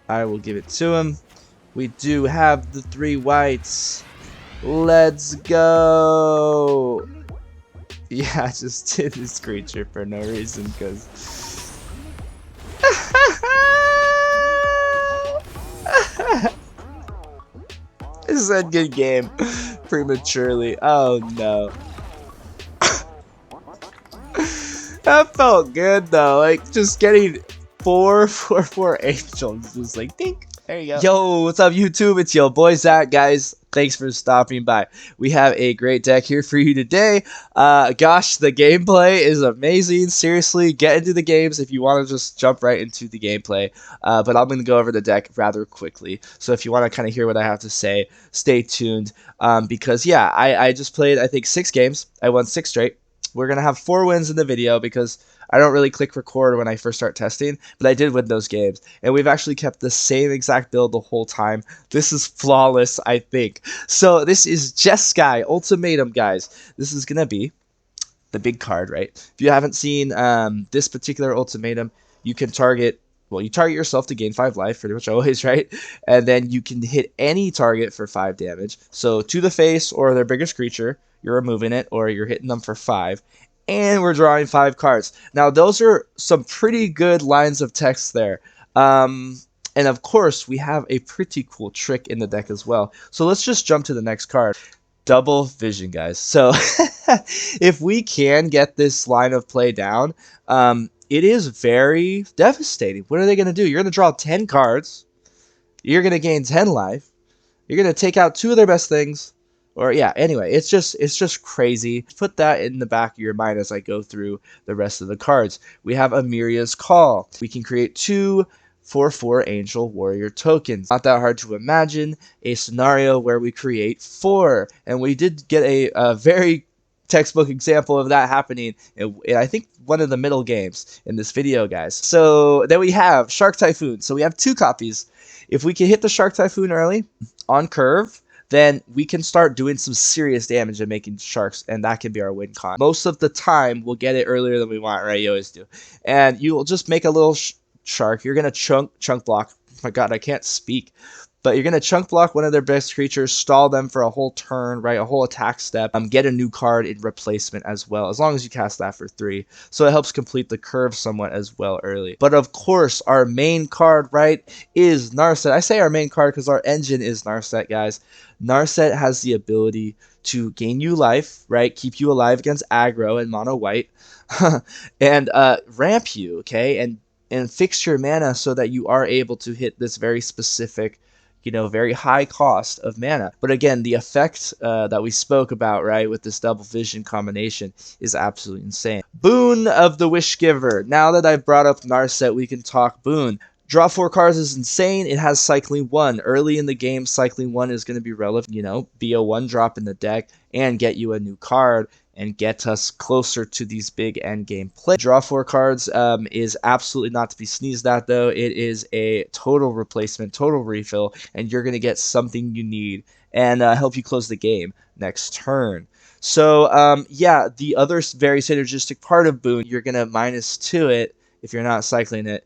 I will give it to him. We do have the 3 whites. Let's go. Yeah, I just did this creature for no reason because I said good game prematurely. Oh no. That felt good though. Like just getting 4/4/4 angels. Just like dink. There you go. Yo, what's up YouTube? It's your boy Zach, guys. Thanks for stopping by. We have a great deck here for you today. Gosh, the gameplay is amazing. Seriously, get into the games if you want to just jump right into the gameplay. But I'm going to go over the deck rather quickly. So if you want to kind of hear what I have to say, stay tuned. Because yeah, I just played, I think, 6 games. I won 6 straight. We're going to have 4 wins in the video because I don't really click record when I first start testing, but I did win those games. And we've actually kept the same exact build the whole time. This is flawless, I think. So this is Jeski Ultimatum, guys. This is going to be the big card, right? If you haven't seen this particular ultimatum, you can target, well, you target yourself to gain 5 life, pretty much always, right? And then you can hit any target for 5 damage. So to the face or their biggest creature, you're removing it, or you're hitting them for 5. And we're drawing 5 cards. Now, those are some pretty good lines of text there. And of course, we have a pretty cool trick in the deck as well. So let's just jump to the next card. Double vision, guys. So if we can get this line of play down, it is very devastating. What are they going to do? You're going to draw 10 cards. You're going to gain 10 life. You're going to take out 2 of their best things. Or yeah, anyway, it's just crazy. Put that in the back of your mind as I go through the rest of the cards. We have Emeria's Call. We can create 2 4/4 Angel Warrior tokens. Not that hard to imagine a scenario where we create 4. And we did get a very textbook example of that happening in I think one of the middle games in this video, guys. So then we have Shark Typhoon. So we have 2 copies. If we can hit the Shark Typhoon early on curve, then we can start doing some serious damage and making sharks, and that can be our win con. Most of the time, we'll get it earlier than we want, right? You always do. And you will just make a little shark. You're going to chunk block. Oh my god, I can't speak. But you're going to chunk block one of their best creatures, stall them for a whole turn, right? A whole attack step. Get a new card in replacement as well, as long as you cast that for 3. So it helps complete the curve somewhat as well early. But of course, our main card, right, is Narset. I say our main card because our engine is Narset, guys. Narset has the ability to gain you life, right? Keep you alive against aggro and mono white. And ramp you, okay? And fix your mana so that you are able to hit this very specific, very high cost of mana. But again, the effect that we spoke about, right, with this double vision combination is absolutely insane. Boon of the Wish Giver. Now that I've brought up Narset, we can talk Boon. Draw 4 cards is insane. It has cycling 1. Early in the game, cycling 1 is going to be relevant, be a 1-drop in the deck and get you a new card and get us closer to these big end game play. Draw 4 cards is absolutely not to be sneezed at, though. It is a total replacement, total refill, and you're going to get something you need and help you close the game next turn. So, yeah, the other very synergistic part of Boon, you're going to -2 it if you're not cycling it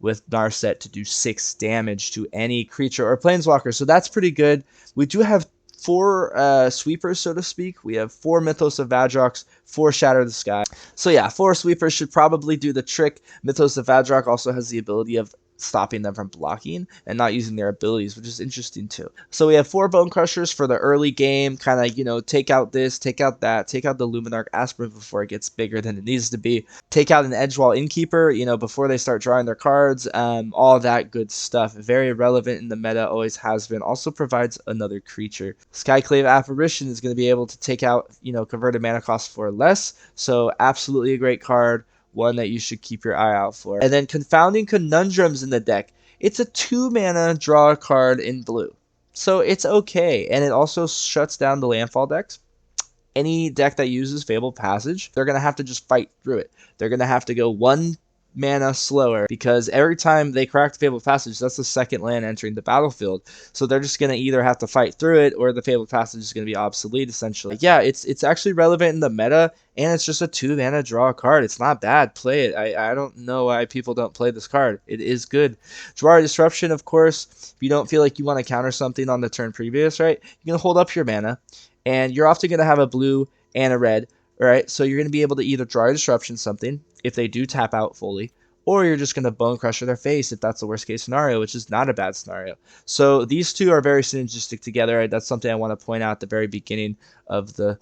with Narset to do 6 damage to any creature or planeswalker. So that's pretty good. We do have 4 sweepers, so to speak. We have 4 Mythos of Vadrox, 4 Shatter the Sky. So yeah, 4 sweepers should probably do the trick. Mythos of Vadrox also has the ability of stopping them from blocking and not using their abilities, which is interesting too. So we have 4 Bone Crushers for the early game, kind of, take out this, take out that, take out the Luminarch Aspirin before it gets bigger than it needs to be, take out an Edgewall Innkeeper, before they start drawing their cards, all that good stuff. Very relevant in the meta, always has been. Also provides another creature. Skyclave Apparition is going to be able to take out, converted mana cost for less, so absolutely a great card. One that you should keep your eye out for. And then Confounding Conundrums in the deck. It's a 2-mana draw card in blue. So it's okay. And it also shuts down the landfall decks. Any deck that uses Fabled Passage, they're going to have to just fight through it. They're going to have to go 1 mana slower, because every time they crack the Fabled Passage, that's the second land entering the battlefield. So they're just going to either have to fight through it, or the Fabled Passage is going to be obsolete, essentially. Yeah, it's actually relevant in the meta, and it's just a 2 mana draw card. It's not bad. Play it. I don't know why people don't play this card. It is good. Jwari Disruption, of course, if you don't feel like you want to counter something on the turn previous, right, you can hold up your mana, and you're often going to have a blue and a red, right? So you're going to be able to either Jwari Disruption something if they do tap out fully, or you're just going to Bone Crusher their face if that's the worst case scenario, which is not a bad scenario. So these two are very synergistic together. Right? That's something I want to point out at the very beginning of the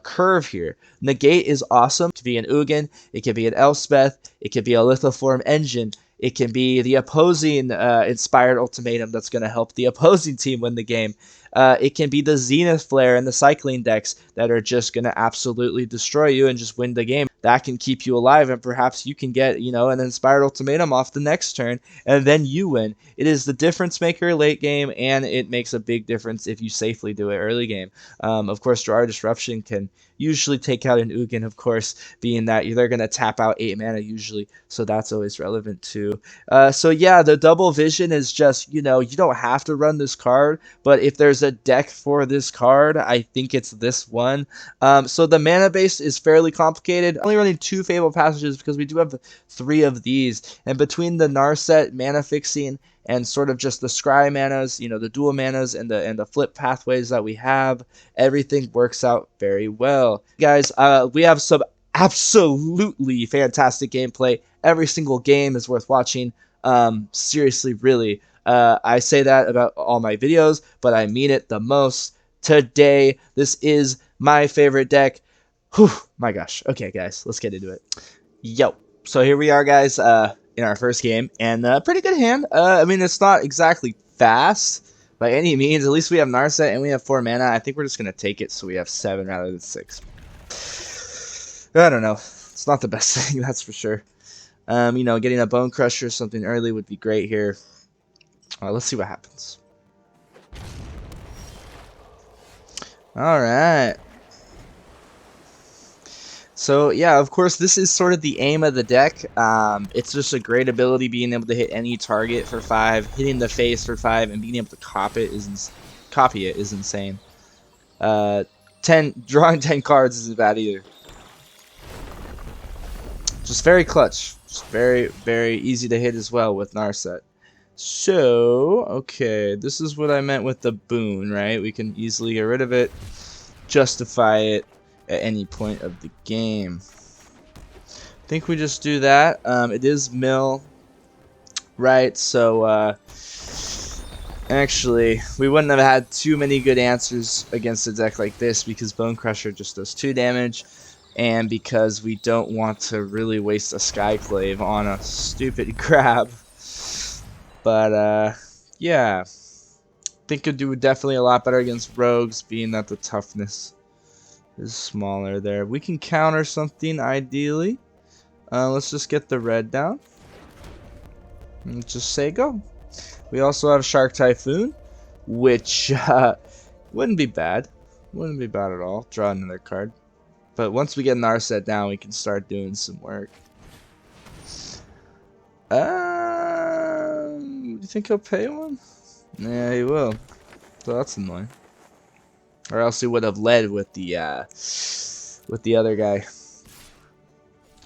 curve here. Negate is awesome. It could be an Ugin, it could be an Elspeth, it could be a Lithoform Engine, it can be the opposing Inspired Ultimatum that's going to help the opposing team win the game. It can be the Zenith Flare and the Cycling decks that are just going to absolutely destroy you and just win the game. That can keep you alive, and perhaps you can get, an Inspired Ultimatum off the next turn, and then you win. It is the difference maker late game, and it makes a big difference if you safely do it early game. Of course, Jwari Disruption can usually take out an Ugin, of course, being that they're going to tap out 8 mana usually, so that's always relevant too. So yeah, the double vision is just, you don't have to run this card, but if there's a deck for this card, I think it's this one. So the mana base is fairly complicated. Only running 2 Fabled Passages because we do have 3 of these, and between the Narset mana fixing and sort of just the scry manas, the dual manas and the flip pathways that we have, everything works out very well. Guys, we have some absolutely fantastic gameplay. Every single game is worth watching. Seriously, really. I say that about all my videos, but I mean it the most. Today, this is my favorite deck. Whew, my gosh. Okay, guys, let's get into it. Yo. So here we are, guys, in our first game, and pretty good hand. I mean, it's not exactly fast by any means. At least we have Narset, and we have 4 mana. I think we're just going to take it so we have 7 rather than 6. I don't know. It's not the best thing, that's for sure. Getting a Bone Crusher or something early would be great here. Let's see what happens. Alright. So, yeah, of course, this is sort of the aim of the deck. It's just a great ability, being able to hit any target for 5, hitting the face for 5, and being able to copy it is insane. Drawing 10 cards isn't bad either. Just very clutch. Just very, very easy to hit as well with Narset. So, okay, this is what I meant with the Boon, right? We can easily get rid of it, justify it at any point of the game. I think we just do that. It is mill, right? So, actually, we wouldn't have had too many good answers against a deck like this, because Bone Crusher just does 2 damage. And because we don't want to really waste a Skyclave on a stupid grab. But, yeah. I think it'd do definitely a lot better against rogues, being that the toughness is smaller there. We can counter something, ideally. Let's just get the red down. And just say go. We also have Shark Typhoon, which wouldn't be bad. Wouldn't be bad at all. Draw another card. But once we get Narset down, we can start doing some work. Do you think he'll pay one? Yeah, he will. So that's annoying. Or else he would have led with the other guy.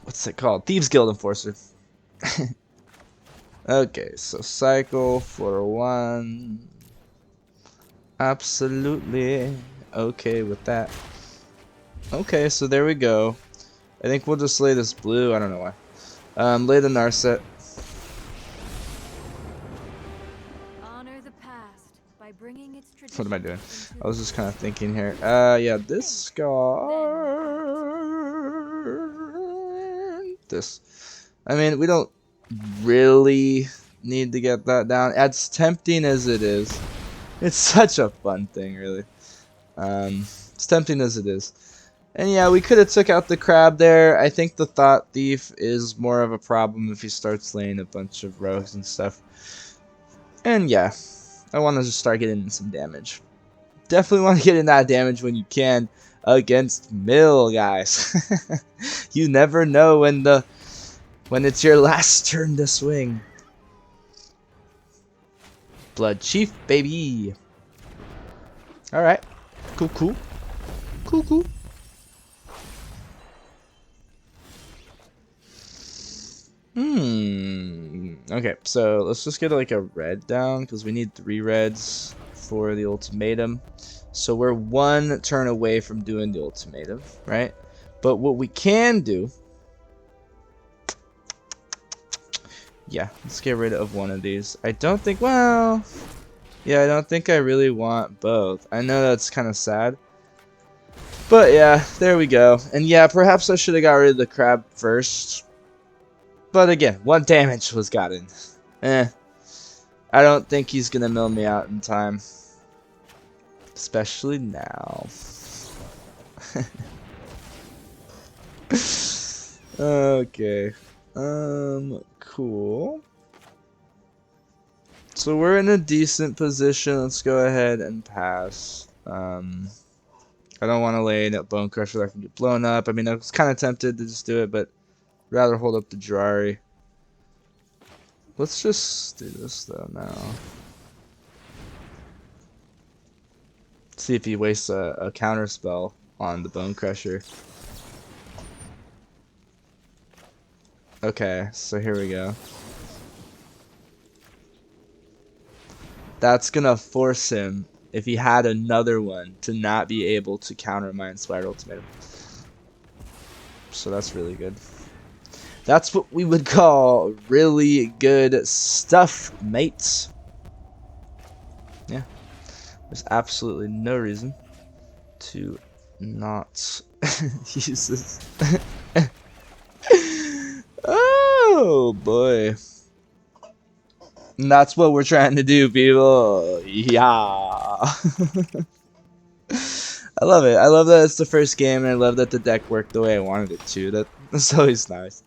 What's it called? Thieves Guild Enforcer. Okay, so cycle for 1. Absolutely okay with that. Okay, so there we go. I think we'll just lay this blue. I don't know why. Lay the Narset. Honor the past by bringing its tradition. What am I doing? I was just kind of thinking here. Yeah, this card. This. I mean, we don't really need to get that down. As tempting as it is, it's such a fun thing, really. It's tempting as it is. And yeah, we could have took out the crab there. I think the Thought Thief is more of a problem if he starts laying a bunch of rogues and stuff. And yeah, I want to just start getting in some damage. Definitely want to get in that damage when you can against mill, guys. You never know when the When it's your last turn to swing. Blood Chief, baby. Alright. Cool, cool. Cool, cool. Okay, so let's just get like a red down because we need 3 reds for the ultimatum. So we're 1 turn away from doing the ultimatum, right? But what we can do, yeah, let's get rid of 1 of these. I don't think, well, yeah, I don't think I really want both. I know that's kind of sad. But yeah, there we go. And yeah, perhaps I should have got rid of the crab first. But again, 1 damage was gotten. I don't think he's gonna mill me out in time. Especially now. Okay. Cool. So we're in a decent position. Let's go ahead and pass. I don't want to lay a Bone Crusher that can get blown up. I mean, I was kind of tempted to just do it, but rather hold up the Jwari. Let's just do this though now. See if he wastes a counter spell on the Bone Crusher. Okay, so here we go. That's gonna force him, if he had another one, to not be able to counter my Inspired Ultimatum. So that's really good. That's what we would call really good stuff, mates. Yeah. There's absolutely no reason to not use this. Oh boy. And that's what we're trying to do, people. Yeah. I love it. I love that it's the first game, and I love that the deck worked the way I wanted it to. That's always nice.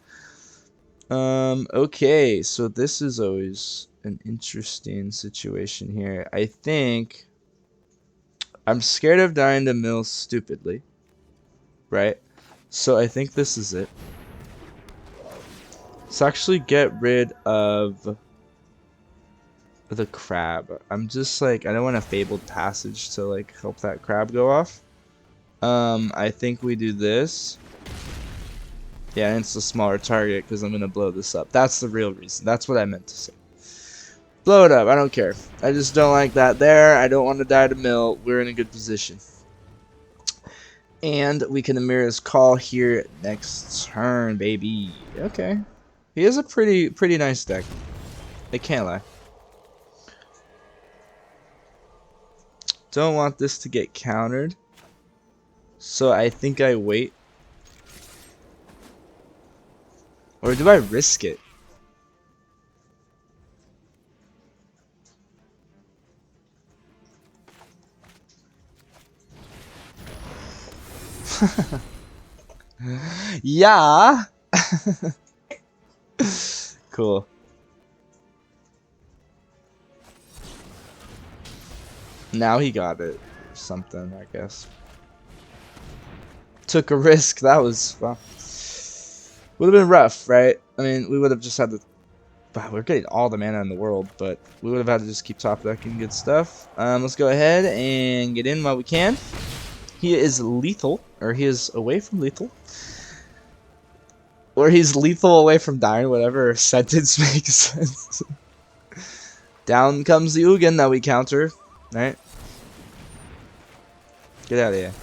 Okay, so this is always an interesting situation here. I think I'm scared of dying to mill stupidly, right? So I think this is it. Let's actually get rid of the crab. I'm just like, I don't want a Fabled Passage to like help that crab go off. I think we do this. Yeah, and it's a smaller target because I'm gonna blow this up. That's the real reason. That's what I meant to say. Blow it up. I don't care. I just don't like that there. I don't want to die to mill. We're in a good position. And we can Emeria's Call here next turn, baby. Okay. He has a pretty nice deck. I can't lie. Don't want this to get countered. So I think I wait. Or do I risk it? Yeah. Cool. Now he got it. Or something, I guess. Took a risk. That was, well, would have been rough, right? I mean, we would have just had to. Wow, we're getting all the mana in the world, but we would have had to just keep top decking good stuff. Let's go ahead and get in while we can. He is lethal, or he is away from lethal. Or he's lethal away from dying, whatever sentence makes sense. Down comes the Ugin that we counter, right? Get out of here.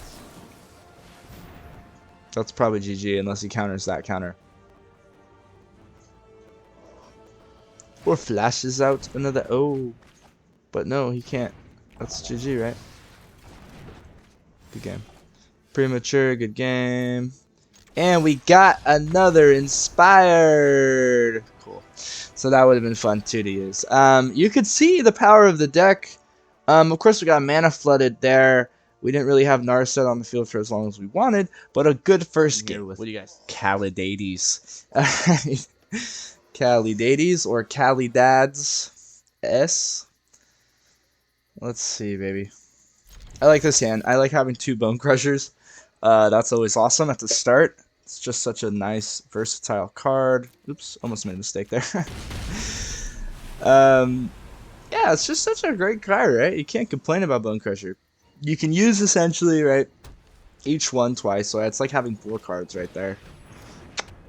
That's probably GG unless he counters that counter. Or flashes out another. Oh. But no, he can't. That's GG, right? Good game. Premature, good game. And we got another Inspired. Cool. So that would have been fun too to use. You could see the power of the deck. Of course, we got mana flooded there. We didn't really have Narset on the field for as long as we wanted, but a good first game. What do you guys? Kaldheim. Alright. Kaldheim or Kaldheim S. Let's see, baby. I like this hand. I like having 2 Bone Crushers. That's always awesome at the start. It's just such a nice, versatile card. Oops, almost made a mistake there. Yeah, it's just such a great card, right? You can't complain about Bone Crusher. You can use essentially, right, each one twice, so it's like having 4 cards right there.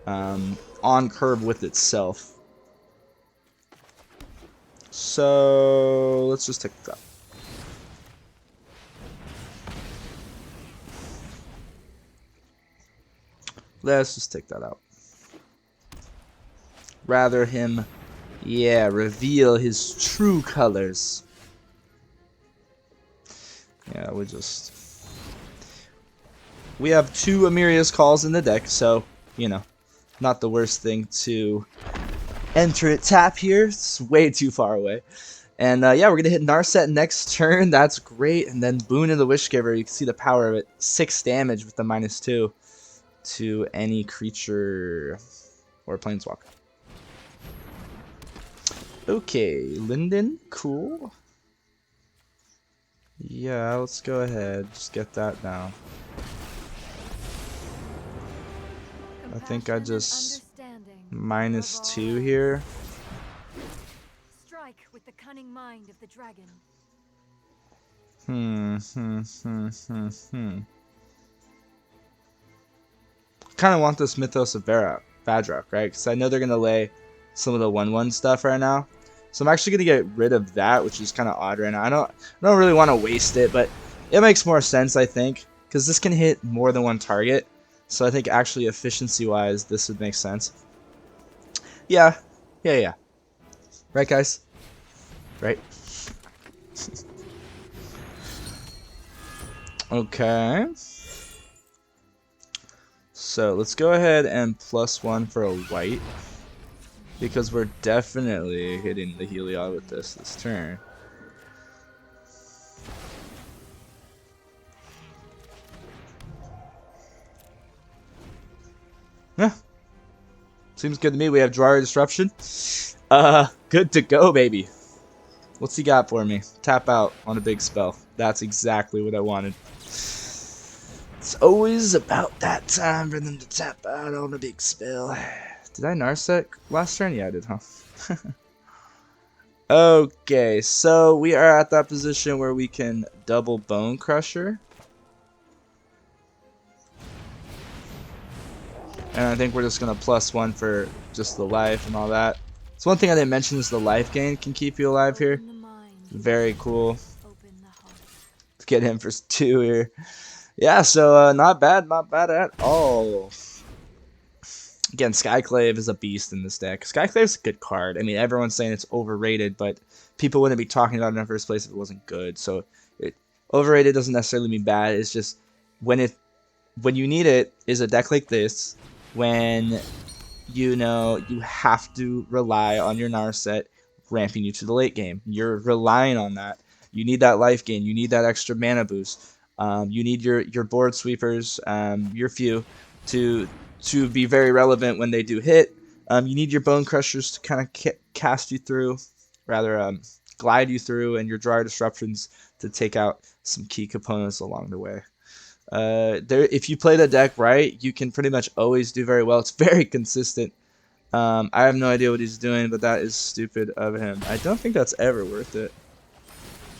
On curve with itself. So let's just take that. Let's just take that out. Rather him, yeah, reveal his true colors. Yeah, we have 2 Emeria's calls in the deck, so, you know, not the worst thing to enter at tap here. It's way too far away. And yeah, we're going to hit Narset next turn. That's great. And then Boon and the Wishgiver, you can see the power of it. 6 damage with the -2 to any creature or planeswalker. Okay, Linden, cool. Yeah, let's go ahead. Just get that down. I think I just -2 here. Strike with the cunning mind of the dragon. Kind of want this Mythos of Vadrak, right? Because I know they're going to lay some of the 1/1 stuff right now. So I'm actually going to get rid of that, which is kind of odd right now. I don't really want to waste it, but it makes more sense, I think, because this can hit more than one target. So I think actually efficiency-wise, this would make sense. Yeah. Right, guys? Right? Okay. So let's go ahead and +1 for a white. Because we're definitely hitting the Heliod with this turn. Yeah. Seems good to me. We have Jwari Disruption. Good to go, baby. What's he got for me? Tap out on a big spell. That's exactly what I wanted. It's always about that time for them to tap out on a big spell. Did I Narset last turn? Yeah, I did, huh? Okay, so we are at that position where we can double Bone Crusher. And I think we're just going to +1 for just the life and all that. So one thing I didn't mention is the life gain can keep you alive here. Very cool. Let's get him for 2 here. Yeah, so not bad at all. Again, Skyclave is a beast in this deck. Skyclave's a good card. I mean, everyone's saying it's overrated, but people wouldn't be talking about it in the first place if it wasn't good. So, overrated doesn't necessarily mean bad. It's just when you need it is a deck like this, when you know you have to rely on your Narset ramping you to the late game. You're relying on that. You need that life gain. You need that extra mana boost. You need your board sweepers, your few, to be very relevant when they do hit. You need your Bone Crushers to kind of cast you through, rather glide you through, and your Jwari Disruptions to take out some key components along the way. If you play the deck right, you can pretty much always do very well. It's very consistent. I have no idea what he's doing, but that is stupid of him. I don't think that's ever worth it.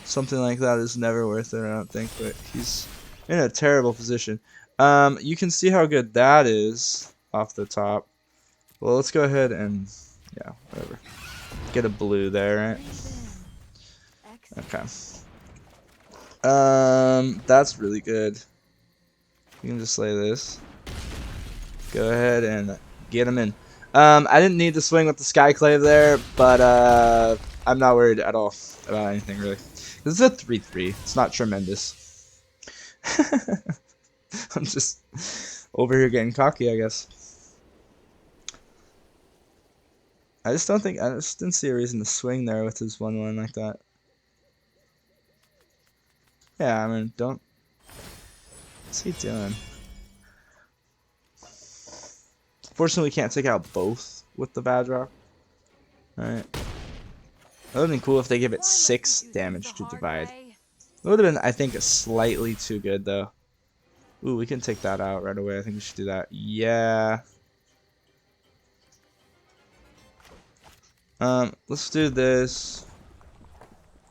Something like that is never worth it, I don't think, but he's in a terrible position. You can see how good that is off the top. Well, let's go ahead and, yeah, whatever. Get a blue there, right? Okay. That's really good. You can just slay this. Go ahead and get him in. I didn't need to swing with the Skyclave there, but I'm not worried at all about anything, really. This is a 3/3. It's not tremendous. I'm just over here getting cocky, I guess. I just didn't see a reason to swing there with his 1/1 like that. Yeah, I mean, what's he doing? Fortunately, we can't take out both with the Vadrak. Alright. That would have been cool if they give it 6 damage to divide. It would have been, I think, slightly too good, though. Ooh, we can take that out right away. I think we should do that. Yeah. Let's do this.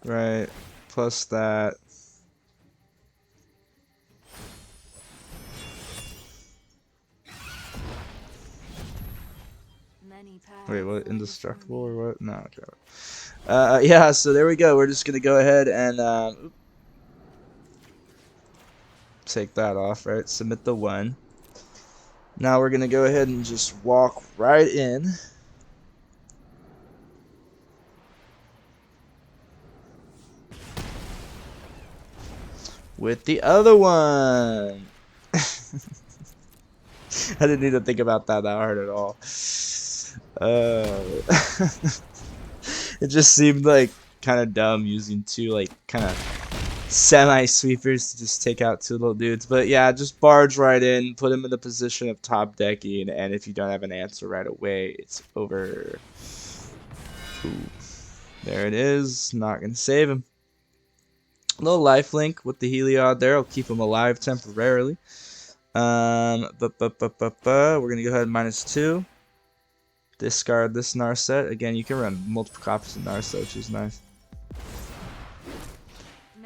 Right. Plus that. Wait, what? Indestructible or what? No, okay. Yeah, so there we go. We're just gonna go ahead and take that off, right? Submit the 1. Now we're gonna go ahead and just walk right in. With the other one. I didn't need to think about that hard at all. It just seemed like kind of dumb using 2 like kind of semi-sweepers to just take out 2 little dudes. But yeah, just barge right in, put him in the position of top decking, and if you don't have an answer right away, it's over. Ooh. There it is. Not going to save him. A little lifelink with the Heliod there. I'll keep him alive temporarily. We're going to go ahead and -2. Discard this Narset. Again, you can run multiple copies of Narset, which is nice.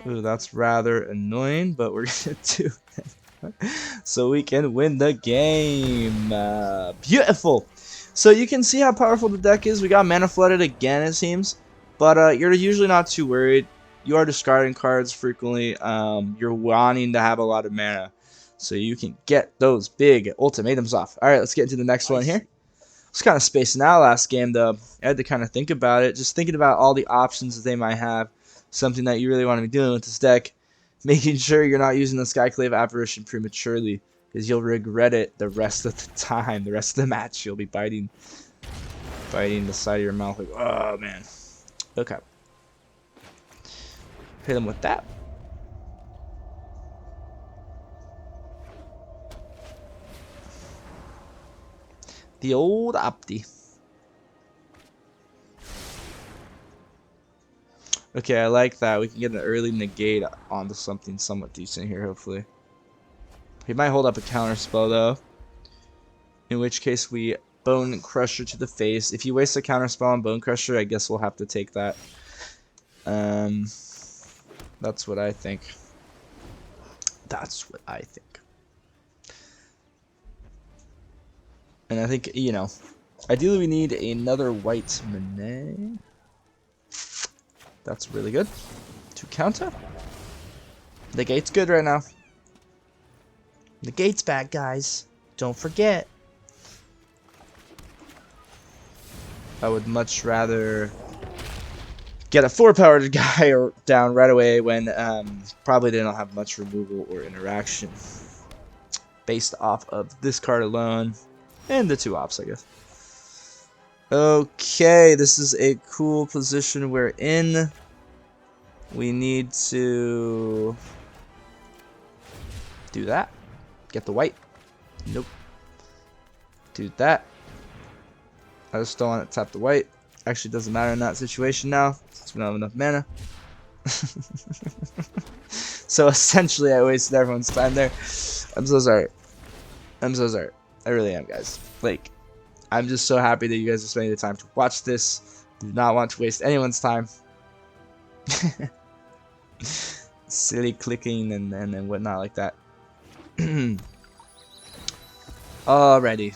Ooh, that's rather annoying, but we're going to do it so we can win the game. Beautiful. So you can see how powerful the deck is. We got mana flooded again, it seems. But you're usually not too worried. You are discarding cards frequently. You're wanting to have a lot of mana, so you can get those big ultimatums off. All right, let's get into the next one here. I was kind of spacing out last game, though. I had to kind of think about it. Just thinking about all the options that they might have. Something that you really want to be doing with this deck. Making sure you're not using the Skyclave Apparition prematurely, because you'll regret it the rest of the time. The rest of the match, you'll be biting the side of your mouth like, oh, man. Okay. Hit him with that. The old Opti. Okay, I like that. We can get an early negate onto something somewhat decent here, hopefully. He might hold up a counter spell, though. In which case, we Bone Crusher to the face. If you waste a counter spell on Bone Crusher, I guess we'll have to take that. That's what I think. That's what I think. And I think, you know, ideally we need another white Monet. That's really good. To counter. The gate's good right now. The gate's back, guys. Don't forget. I would much rather get a 4-powered guy down right away when probably they don't have much removal or interaction. Based off of this card alone. And the 2 ops, I guess. Okay, this is a cool position we're in. We need to do that. Get the white. Nope. Do that. I just don't want to tap the white. Actually, doesn't matter in that situation now, since we don't have enough mana. So essentially, I wasted everyone's time there. I'm so sorry. I'm so sorry. I really am, guys. Like, I'm just so happy that you guys are spending the time to watch this. Do not want to waste anyone's time. Silly clicking and whatnot like that. Alrighty.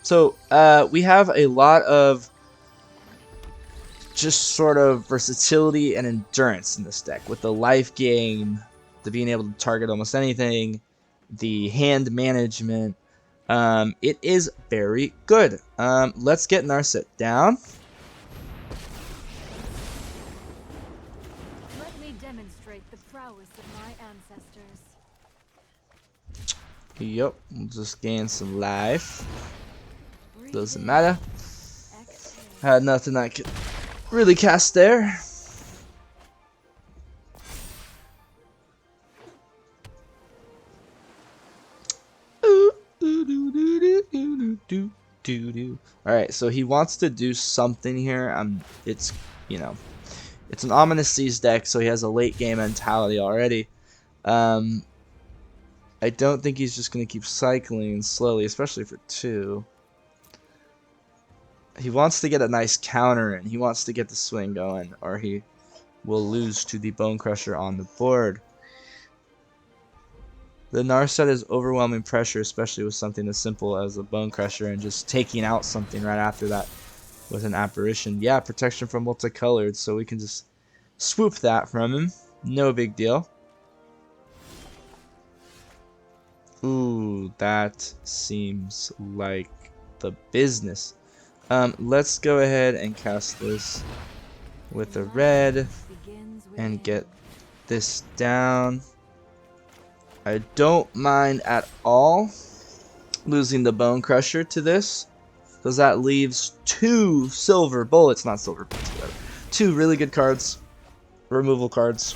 So, we have a lot of just sort of versatility and endurance in this deck. With the life gain, the being able to target almost anything, the hand management. It is very good. Let's get Narset down. Let me demonstrate the prowess of my ancestors. Yep, we'll just gain some life. Doesn't matter. Had nothing I could really cast there. Alright, so he wants to do something here. It's, you know, it's an Ominous Seas deck, so he has a late game mentality already. I don't think he's just going to keep cycling slowly, especially for 2. He wants to get a nice counter in. He wants to get the swing going, or he will lose to the Bone Crusher on the board. The Narset is overwhelming pressure, especially with something as simple as a Bone Crusher and just taking out something right after that with an apparition. Yeah, protection from multicolored, so we can just swoop that from him. No big deal. Ooh, that seems like the business. Let's go ahead and cast this with a red and get this down. I don't mind at all losing the Bone Crusher to this, because that leaves 2 silver bullets, not silver bullets, whatever. 2 really good cards, removal cards,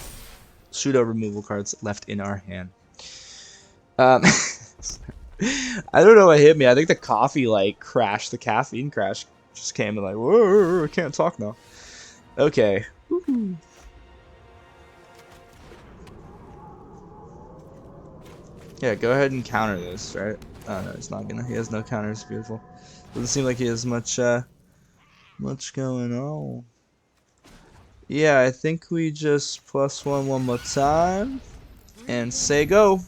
pseudo removal cards left in our hand. I don't know what hit me. I think the coffee like crashed. The caffeine crash just came and like, whoa, I can't talk now. Okay. Woo-hoo. Yeah, go ahead and counter this, right? Oh no, he's not gonna. He has no counters. Beautiful. Doesn't seem like he has much going on. Yeah, I think we just +1 one more time and say go.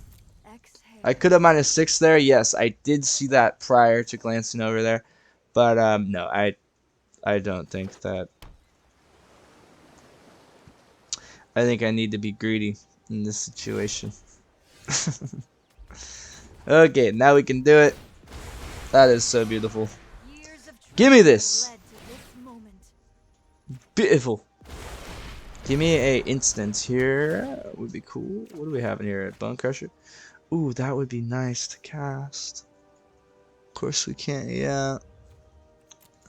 I could have -6 there. Yes, I did see that prior to glancing over there, but no, I don't think that. I think I need to be greedy in this situation. Okay, now we can do it. That is so beautiful. Give me this. Beautiful. Give me a instant here. Would be cool. What do we have in here? Bone Crusher. Ooh, that would be nice to cast. Of course we can't. Yeah.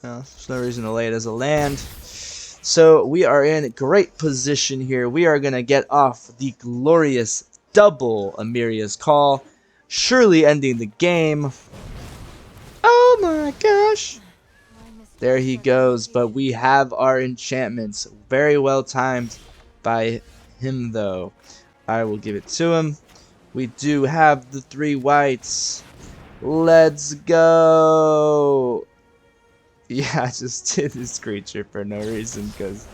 There's no reason to lay it as a land. So we are in great position here. We are gonna get off the glorious double Emeria's Call, surely ending the game. Oh my gosh. There he goes, but we have our enchantments. Very well timed by him, though. I will give it to him. We do have the 3 whites. Let's go. Yeah, I just did this creature for no reason, because...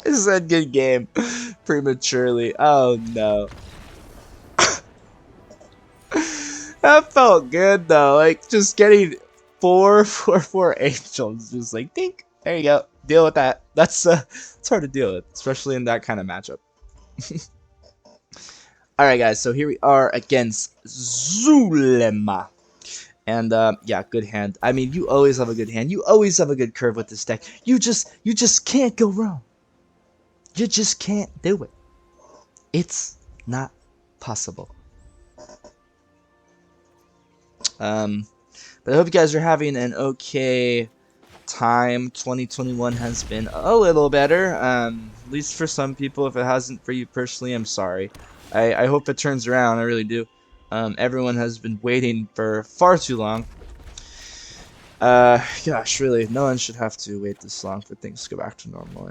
I said good game prematurely. Oh no. That felt good though, like just getting 4/4/4 angels, just like dink. There you go. Deal with that. That's it's hard to deal with, especially in that kind of matchup. All right, guys. So here we are against Zulema, and yeah, good hand. I mean, you always have a good hand. You always have a good curve with this deck. You just can't go wrong. You just can't do it. It's not possible. But I hope you guys are having an okay time. 2021 has been a little better, at least for some people. If it hasn't for you personally, I'm sorry. I hope it turns around. I really do. Everyone has been waiting for far too long. Gosh, really, no one should have to wait this long for things to go back to normal.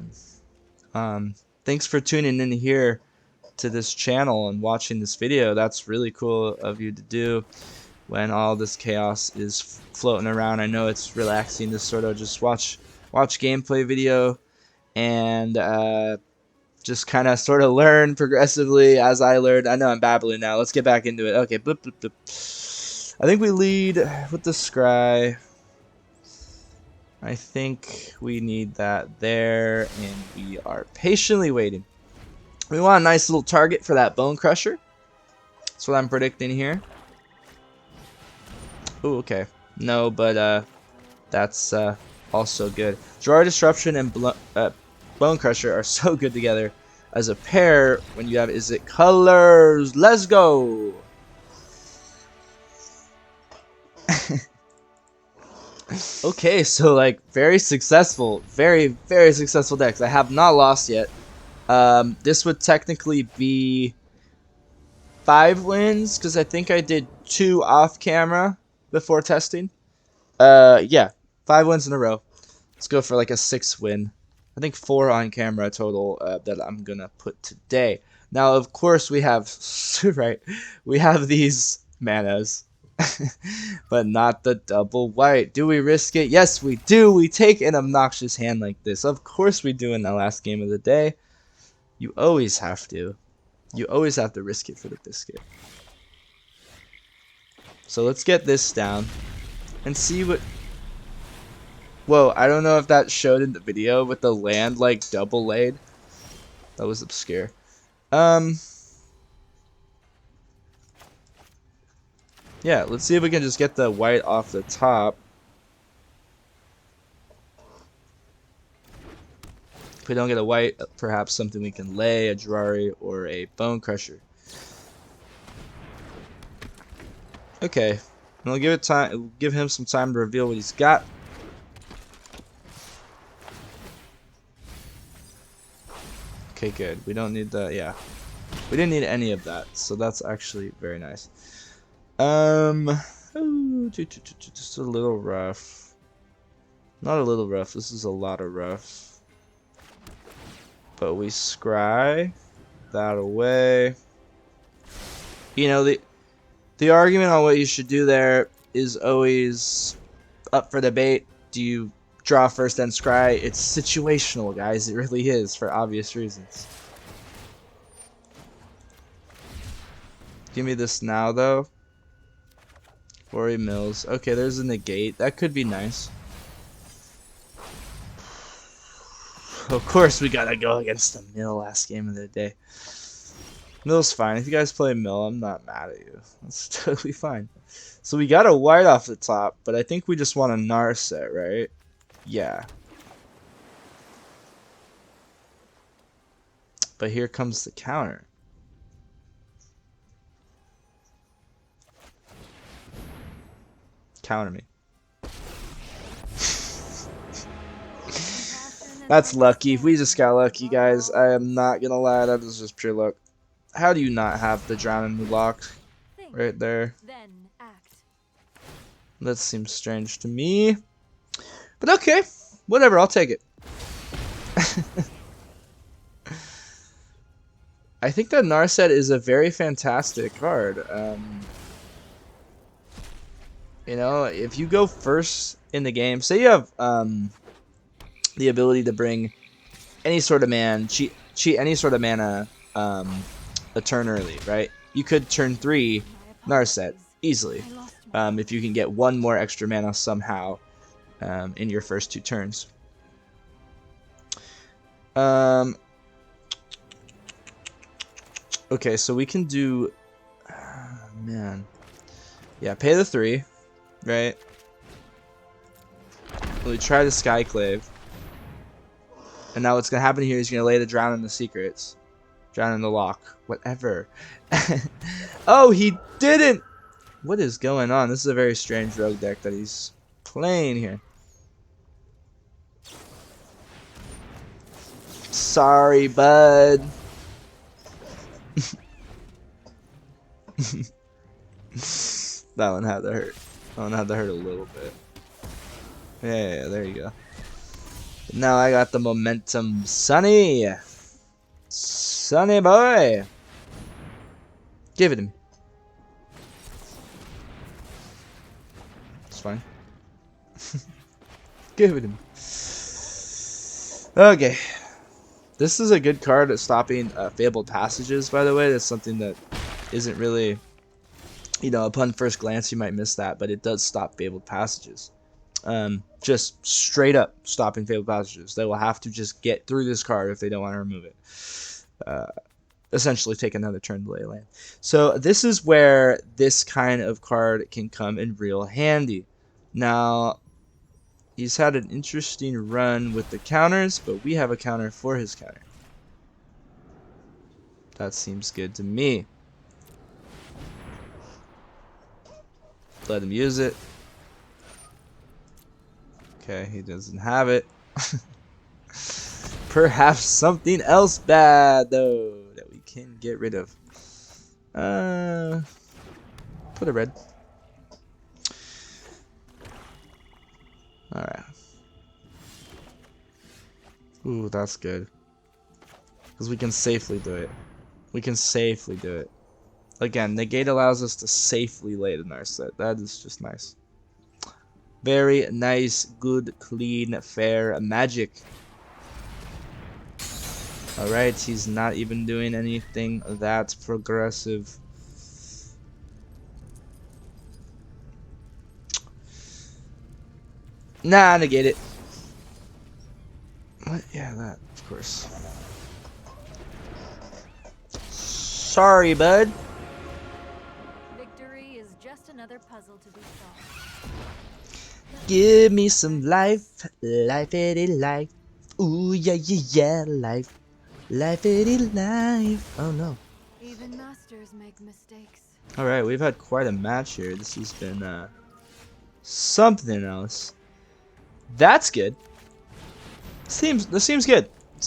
And thanks for tuning in here to this channel and watching this video. That's really cool of you to do when all this chaos is floating around. I know it's relaxing to sort of just watch gameplay video and just kind of sort of learn progressively as I learned. I know I'm babbling now. Let's get back into it. Okay, blip, blip, blip. I think we lead with the Scry. I think we need that there, and we are patiently waiting. We want a nice little target for that Bone Crusher. That's what I'm predicting here. Ooh, okay. No, but that's also good. Jwari Disruption and Bone Crusher are so good together as a pair when you have Is It Colors. Let's go! Okay, so like very successful, very successful decks. I have not lost yet. This would technically be 5 wins because I think I did 2 off camera before testing. Yeah, 5 wins in a row. Let's go for like a 6th win I think 4 on camera total that I'm gonna put today. Now, of course, we have right, we have these manas, but not the double white. Do we risk it? Yes, we do. We take an obnoxious hand like this. Of course, we do in the last game of the day. You always have to. You always have to risk it for the biscuit. So let's get this down and see what. Whoa, I don't know if that showed in the video with the land like double laid. That was obscure. Yeah, let's see if we can just get the white off the top. If we don't get a white, perhaps something we can lay, a Jwari or a Bone Crusher. Okay, we'll give it time. We'll give him some time to reveal what he's got. Okay, good. We don't need the, yeah. We didn't need any of that, so that's actually very nice. Ooh, just a little rough. Not a little rough. This is a lot of rough. But we scry that away. You know, the argument on what you should do there is always up for debate. Do you draw first then scry? It's situational, guys. It really is, for obvious reasons. Give me this now, though. 40 mils. Okay, there's a negate. That could be nice. Of course, we gotta go against the mill last game of the day. Mill's fine. If you guys play mill, I'm not mad at you. That's totally fine. So we got a white off the top, but I think we just want a Narset, right? Yeah. But here comes the counter. Counter me. That's lucky. We just got lucky, guys. I am not gonna lie, that is just pure luck. How do you not have the drowning lock right there? That seems strange to me. But okay, whatever, I'll take it. I think that Narset is a very fantastic card. You know, if you go first in the game, say you have the ability to bring any sort of cheat any sort of mana a turn early, right? You could turn 3 Narset easily if you can get 1 more extra mana somehow in your first 2 turns. Okay, so we can do, man, yeah, pay the 3, right? We try the Skyclave, and now what's gonna happen here is you're gonna lay the drown in the secrets, drown in the lock, whatever. Oh, he didn't. What is going on? This is a very strange rogue deck that he's playing here. Sorry, bud. That one had to hurt. That one had to hurt a little bit. Yeah, there you go. Now I got the momentum, Sonny. Sonny boy. Give it to me. It's fine. Give it to me. Okay. This is a good card at stopping fabled passages, by the way. That's something that isn't really, you know, upon first glance you might miss that, but it does stop fabled passages. Just straight up stopping fabled passages. They will have to just get through this card if they don't want to remove it. Essentially take another turn to lay land. So this is where this kind of card can come in real handy. Now, he's had an interesting run with the counters, but we have a counter for his counter. That seems good to me. Let him use it. Okay, he doesn't have it. Perhaps something else bad, though, that we can get rid of. Put a red. Alright. Ooh, that's good. Because we can safely do it. We can safely do it. Again, Negate allows us to safely lay the Narset. That is just nice. Very nice, good, clean, fair magic. Alright, he's not even doing anything that progressive. Nah, negate it. What? Yeah, that, of course. Sorry, bud. Victory is just another puzzle to be solved. Give me some life, life it life. Ooh yeah yeah yeah, life, life it life. Oh no. Even masters make mistakes. All right, we've had quite a match here. This has been something else. That's good. This seems good. This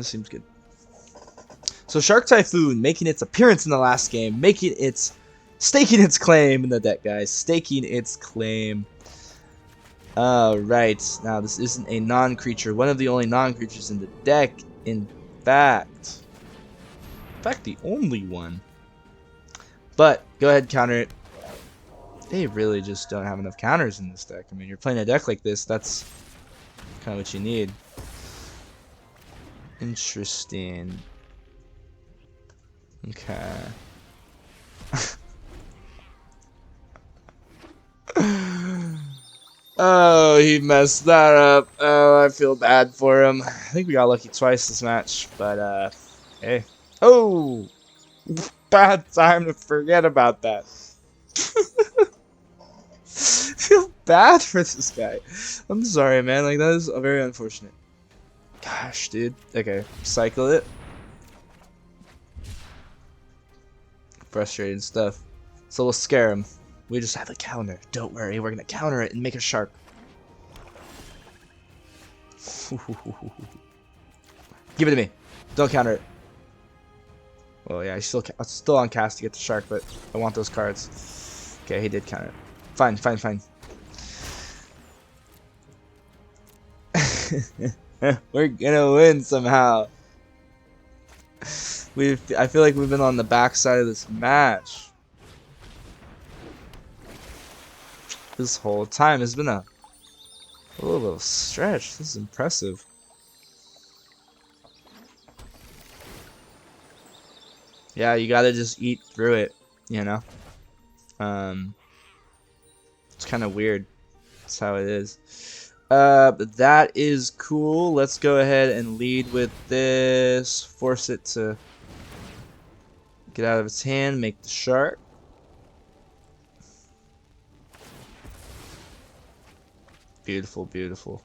seems good. So Shark Typhoon making its appearance in the last game, staking its claim in the deck, guys. Staking its claim. Right. Now this isn't a non-creature. One of the only non-creatures in the deck. In fact, the only one. But go ahead, counter it. They really just don't have enough counters in this deck. I mean, you're playing a deck like this. That's kind of what you need. Interesting. Okay. Oh, he messed that up. Oh, I feel bad for him. I think we got lucky twice this match, but hey. Oh, bad time to forget about that. Feel bad for this guy. I'm sorry, man. Like, that is very unfortunate. Gosh, dude. Okay, cycle it. Frustrating stuff. So we'll scare him. We just have a counter. Don't worry, we're gonna counter it and make a shark. Give it to me. Don't counter it. Well, yeah, he's still on cast to get the shark, but I want those cards. Okay, he did counter it. Fine, fine, fine. We're gonna win somehow. I feel like we've been on the backside of this match this whole time. It's been a little stretch. This is impressive. Yeah, you gotta just eat through it, you know. It's kind of weird. That's how it is. But that is cool. Let's go ahead and lead with this. Force it to get out of its hand. Make the shark. Beautiful, beautiful.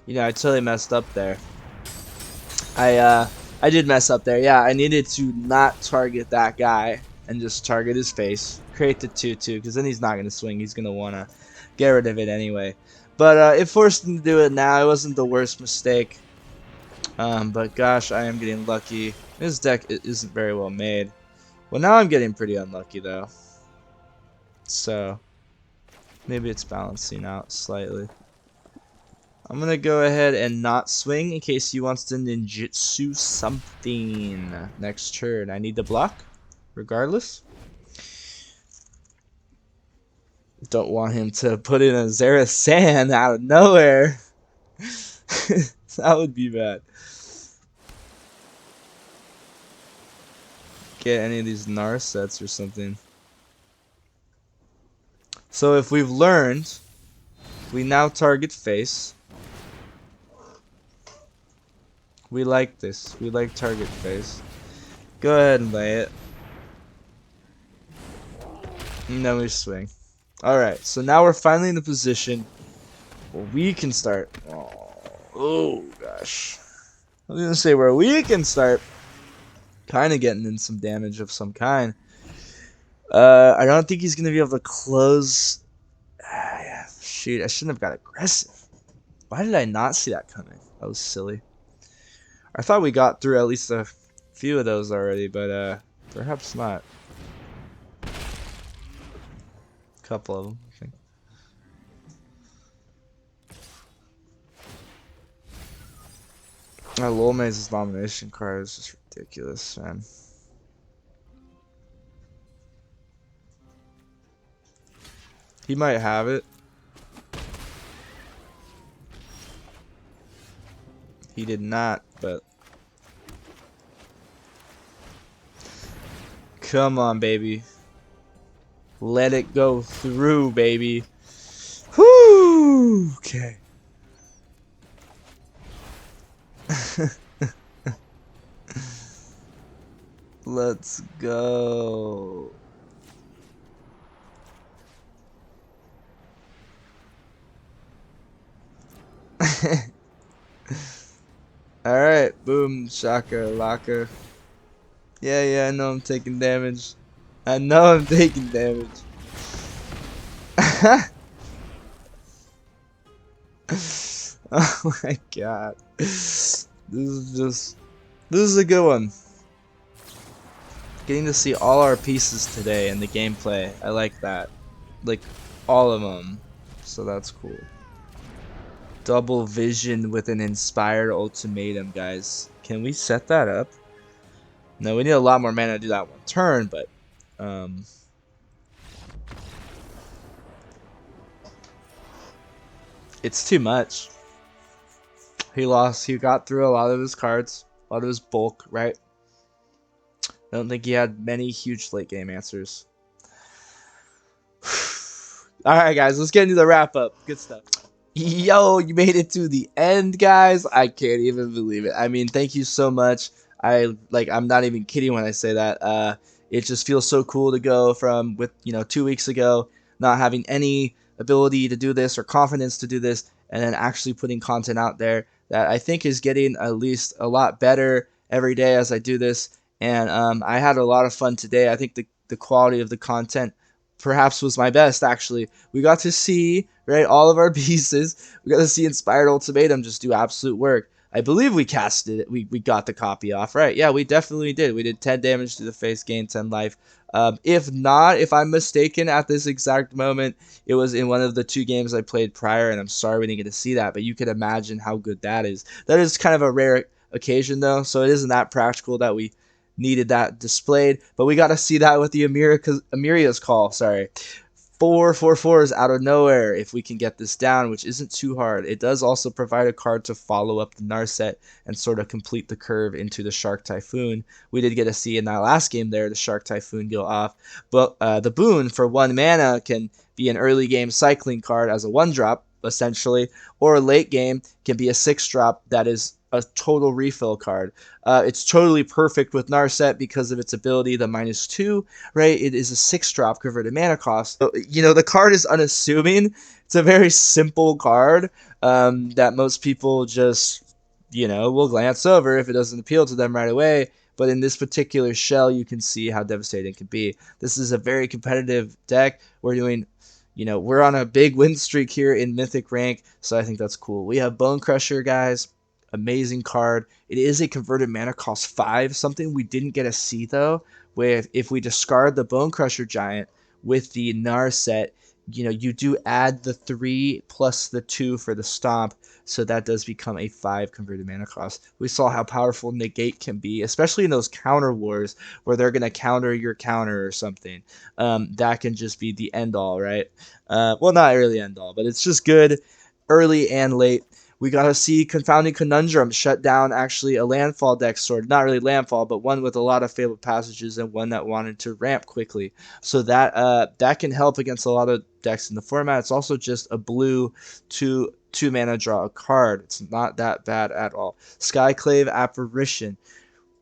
You know, I totally messed up there. I did mess up there. Yeah, I needed to not target that guy and just target his face. Create the 2/2, because then he's not going to swing. He's going to want to get rid of it anyway. But it forced him to do it now. It wasn't the worst mistake. But gosh, I am getting lucky. This deck isn't very well made. Well, now I'm getting pretty unlucky, though. So, maybe it's balancing out slightly. I'm going to go ahead and not swing in case he wants to ninjutsu something next turn. I need to block, regardless. Don't want him to put in a Zera Sand out of nowhere. That would be bad. Get any of these Narsets or something. So if we've learned, we now target face. We like this. We like target face. Go ahead and lay it. And then we swing. Alright, so now we're finally in a position where we can start. Oh gosh. I was going to say where we can start kind of getting in some damage of some kind. I don't think he's going to be able to close. Yeah, shoot, I shouldn't have got aggressive. Why did I not see that coming? That was silly. I thought we got through at least a few of those already, but perhaps not. A couple of them, I think. Lolmaze's nomination card is just ridiculous, man. He might have it. He did not, but come on, baby. Let it go through, baby. Whoo! Okay. Let's go. Alright, boom, shaka, laka. Yeah, I know I'm taking damage. I know I'm taking damage. Oh my god. This is a good one. Getting to see all our pieces today in the gameplay. I like that. Like, all of them. So that's cool. Double vision with an Inspired Ultimatum, guys. Can we set that up? No, we need a lot more mana to do that one turn, but it's too much. He got through a lot of his cards, a lot of his bulk, right? I don't think he had many huge late game answers. Alright guys, let's get into the wrap up. Good stuff. Yo, you made it to the end, guys. I can't even believe it. I mean, thank you so much. I'm not even kidding when I say that. It just feels so cool to go from 2 weeks ago not having any ability to do this or confidence to do this, and then actually putting content out there that I think is getting at least a lot better every day as I do this. And I had a lot of fun today. I think the quality of the content perhaps was my best, actually. We got to see, right, all of our pieces. We got to see Inspired Ultimatum just do absolute work. I believe we casted it. We got the copy off, right? Yeah, we definitely did. We did 10 damage to the face, gained 10 life. If not, if I'm mistaken at this exact moment, it was in one of the 2 games I played prior, and I'm sorry we didn't get to see that, but you can imagine how good that is. That is kind of a rare occasion, though, so it isn't that practical that we needed that displayed, but we got to see that with the Emeria's call. Sorry, 4/4/4s out of nowhere if we can get this down, which isn't too hard. It does also provide a card to follow up the Narset and sort of complete the curve into the Shark Typhoon. We did get to see in that last game there the Shark Typhoon go off, but the Boon for 1 mana can be an early game cycling card as a 1-drop essentially, or late game can be a 6-drop that is a total refill card. It's totally perfect with Narset because of its ability, the -2, right? It is a 6-drop converted mana cost. So, the card is unassuming. It's a very simple card that most people just, will glance over if it doesn't appeal to them right away. But in this particular shell, you can see how devastating it can be. This is a very competitive deck. We're doing, we're on a big win streak here in Mythic rank, so I think that's cool. We have Bone Crusher, guys. Amazing card. It is a converted mana cost 5, something we didn't get to see though, with if we discard the Bone Crusher Giant with the Narset, you do add the 3 plus the 2 for the Stomp, so that does become a 5 converted mana cost. We saw how powerful Negate can be, especially in those counter wars where they're going to counter your counter or something. That can just be the end all, right? Well, not really end all, but it's just good early and late. We got to see Confounding Conundrum shut down actually a landfall deck sort. Not really landfall, but one with a lot of fabled passages and one that wanted to ramp quickly. So that can help against a lot of decks in the format. It's also just a blue 2 mana draw a card. It's not that bad at all. Skyclave Apparition.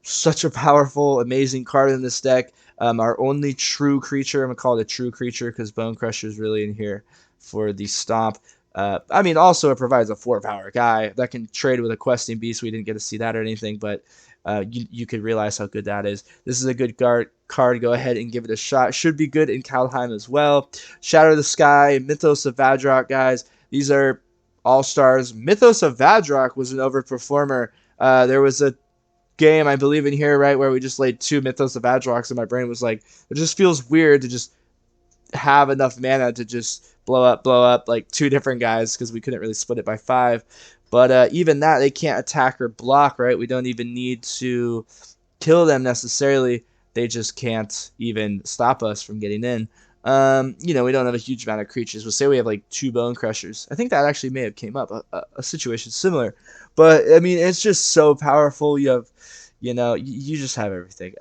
Such a powerful, amazing card in this deck. Our only true creature. I'm going to call it a true creature because Bone Crusher is really in here for the Stomp. Also it provides a 4-power guy that can trade with a questing beast. We didn't get to see that or anything, but you could realize how good that is. This is a good card. Go ahead and give it a shot. Should be good in Kaldheim as well. Shatter the Sky, Mythos of Vadrock, guys. These are all-stars. Mythos of Vadrock was an overperformer. There was a game, I believe in here, right, where we just laid 2 Mythos of Adrox, and my brain was like, it just feels weird to just have enough mana to just blow up like 2 different guys, because we couldn't really split it by 5. But even that, they can't attack or block, right? We don't even need to kill them necessarily. They just can't even stop us from getting in. We don't have a huge amount of creatures. We'll say we have like 2 Bone Crushers. I think that actually may have came up, a situation similar. But, I mean, it's just so powerful. You have, you just have everything.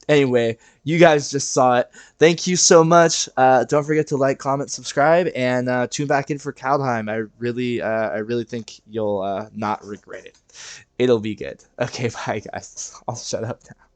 Anyway, you guys just saw it. Thank you so much. Don't forget to like, comment, subscribe, and tune back in for Kaldheim. I really think you'll not regret it. It'll be good. Okay, bye, guys. I'll shut up now.